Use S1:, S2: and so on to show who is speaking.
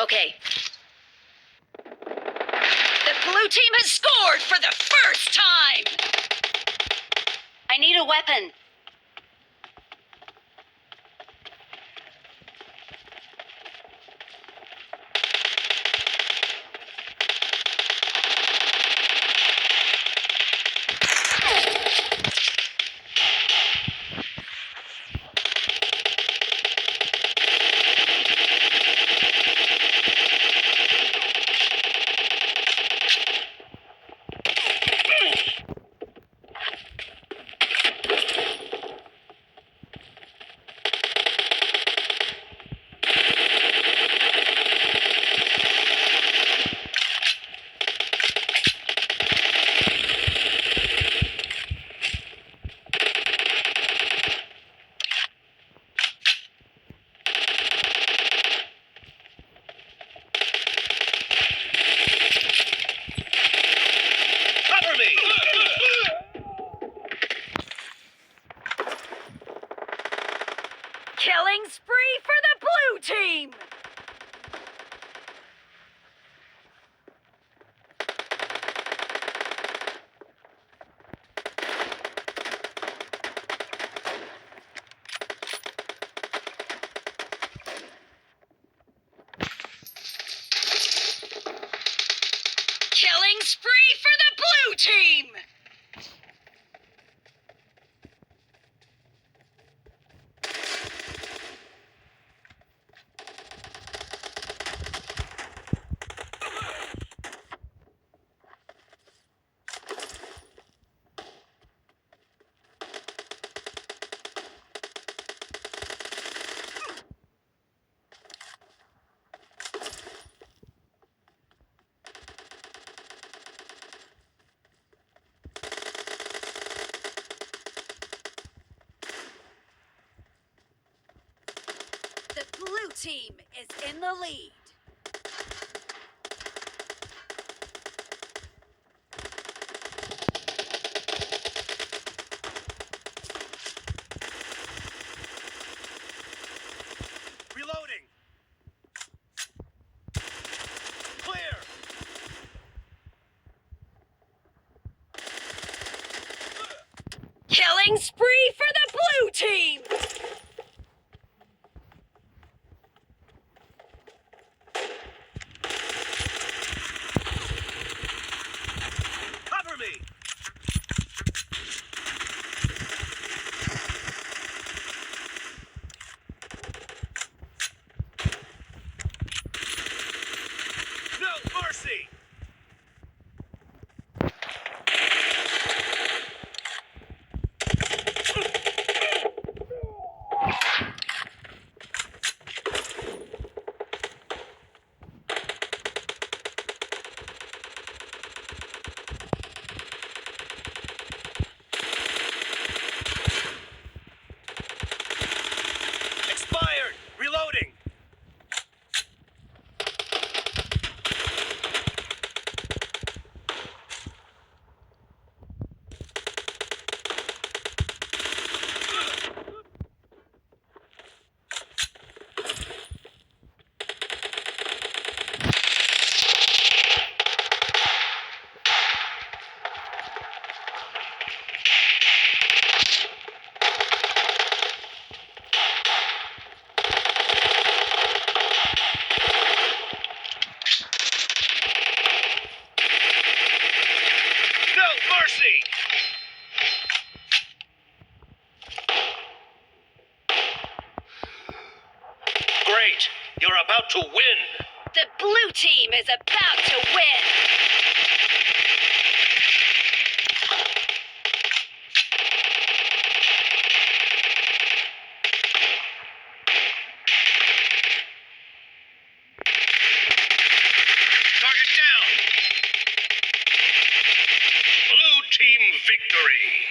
S1: Okay. The blue team has scored for the first time! I need a weapon. Killing spree for the blue team! Killing spree for the blue team! The blue team is in the lead.
S2: Reloading. Clear.
S1: Killing spree for the blue team!
S2: Cover me. No mercy. Expired. Reloading. No mercy. Great. You're about to win.
S1: The blue team is about to win!
S2: Target down. Blue team victory.